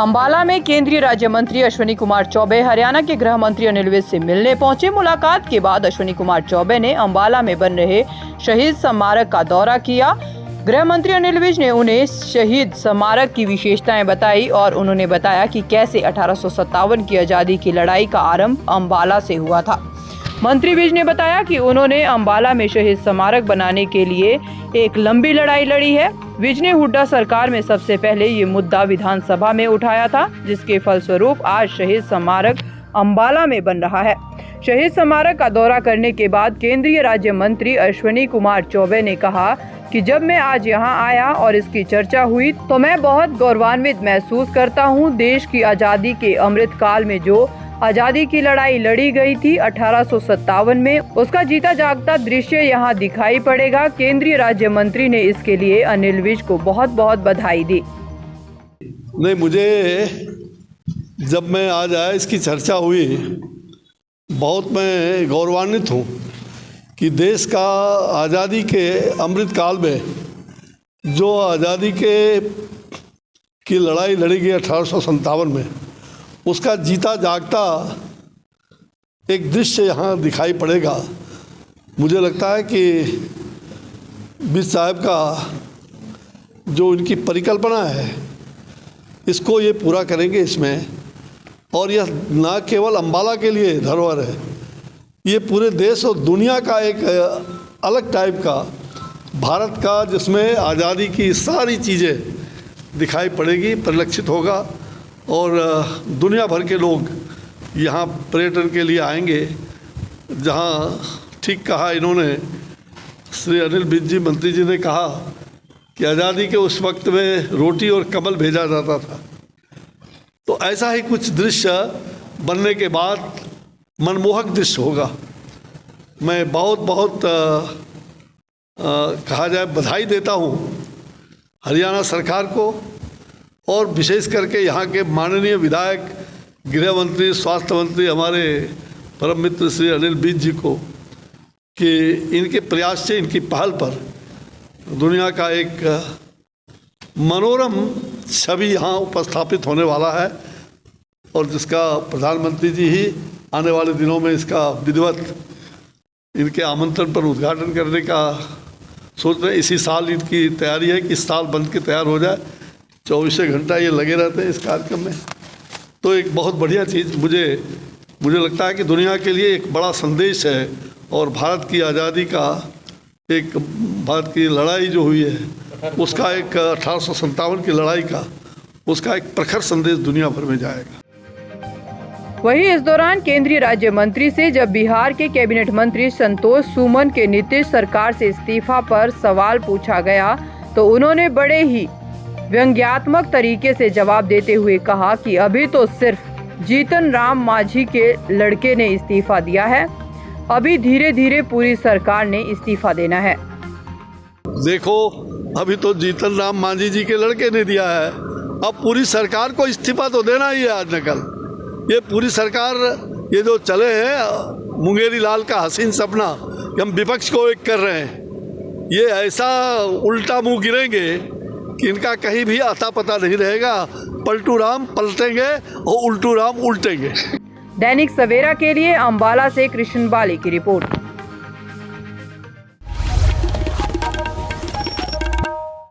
अंबाला में केंद्रीय राज्य मंत्री अश्विनी कुमार चौबे हरियाणा के गृह मंत्री अनिल विज से मिलने पहुंचे। मुलाकात के बाद अश्विनी कुमार चौबे ने अंबाला में बन रहे शहीद स्मारक का दौरा किया। गृह मंत्री अनिल विज ने उन्हें शहीद स्मारक की विशेषताएं बताई और उन्होंने बताया कि कैसे 1857 की आज़ादी की लड़ाई का आरंभ अंबाला से हुआ था। मंत्री विज ने बताया कि उन्होंने अंबाला में शहीद स्मारक बनाने के लिए एक लंबी लड़ाई लड़ी है। विज ने हुड्डा सरकार में सबसे पहले ये मुद्दा विधानसभा में उठाया था, जिसके फलस्वरूप आज शहीद स्मारक अंबाला में बन रहा है। शहीद स्मारक का दौरा करने के बाद केंद्रीय राज्य मंत्री अश्विनी कुमार चौबे ने कहा कि जब मैं आज यहाँ आया और इसकी चर्चा हुई तो मैं बहुत गौरवान्वित महसूस करता हूँ। देश की आज़ादी के अमृत काल में जो आज़ादी की लड़ाई लड़ी गई थी 1857 में, उसका जीता जागता दृश्य यहाँ दिखाई पड़ेगा। केंद्रीय राज्य मंत्री ने इसके लिए अनिल विज को बहुत बहुत बधाई दी। नहीं, मुझे जब मैं आज आया इसकी चर्चा हुई, बहुत मैं गौरवान्वित हूँ कि देश का आज़ादी के अमृत काल में जो आज़ादी की लड़ाई लड़ी गई 1857 में, उसका जीता जागता एक दृश्य यहाँ दिखाई पड़ेगा। मुझे लगता है कि विज साहब का जो इनकी परिकल्पना है, इसको ये पूरा करेंगे इसमें। और यह ना केवल अंबाला के लिए धरोहर है, ये पूरे देश और दुनिया का एक अलग टाइप का भारत का, जिसमें आज़ादी की सारी चीज़ें दिखाई पड़ेगी, परिलक्षित होगा। और दुनिया भर के लोग यहाँ पर्यटन के लिए आएंगे। जहाँ ठीक कहा इन्होंने, श्री अनिल विज जी मंत्री जी ने कहा कि आज़ादी के उस वक्त में रोटी और कमल भेजा जाता था, तो ऐसा ही कुछ दृश्य बनने के बाद मनमोहक दृश्य होगा। मैं बहुत बहुत कहा जाए बधाई देता हूँ हरियाणा सरकार को, और विशेष करके यहाँ के माननीय विधायक, गृह मंत्री, स्वास्थ्य मंत्री, हमारे परम मित्र श्री अनिल विज जी को, कि इनके प्रयास से, इनकी पहल पर दुनिया का एक मनोरम छवि यहाँ उपस्थापित होने वाला है, और जिसका प्रधानमंत्री जी ही आने वाले दिनों में इसका विधिवत इनके आमंत्रण पर उद्घाटन करने का सोच रहे हैं। इसी साल इनकी तैयारी है कि इस साल बन के तैयार हो जाए। 24 घंटा ये लगे रहते हैं इस कार्यक्रम में। तो एक बहुत बढ़िया चीज़ मुझे लगता है कि दुनिया के लिए एक बड़ा संदेश है, और भारत की आज़ादी का एक, भारत की लड़ाई जो हुई है उसका एक 1857 की लड़ाई का, उसका एक प्रखर संदेश दुनिया भर में जाएगा। वहीं इस दौरान केंद्रीय राज्य मंत्री से जब बिहार के कैबिनेट मंत्री संतोष सुमन के नीतीश सरकार से इस्तीफा पर सवाल पूछा गया, तो उन्होंने बड़े ही व्यंग्यात्मक तरीके से जवाब देते हुए कहा कि अभी तो सिर्फ जीतन राम मांझी के लड़के ने इस्तीफा दिया है, अभी धीरे धीरे पूरी सरकार ने इस्तीफा देना है। देखो, अभी तो जीतन राम मांझी जी के लड़के ने दिया है, अब पूरी सरकार को इस्तीफा तो देना ही है आज न कल। ये पूरी सरकार, ये जो चले हैं मुंगेरी लाल का हसीन सपना कि हम विपक्ष को एक कर रहे हैं, ये ऐसा उल्टा मुंह गिरेंगे कि इनका कहीं भी अता पता नहीं रहेगा। पलटू राम पलटेंगे और उल्टू राम उल्टेंगे। दैनिक सवेरा के लिए अंबाला से कृष्ण बाली की रिपोर्ट।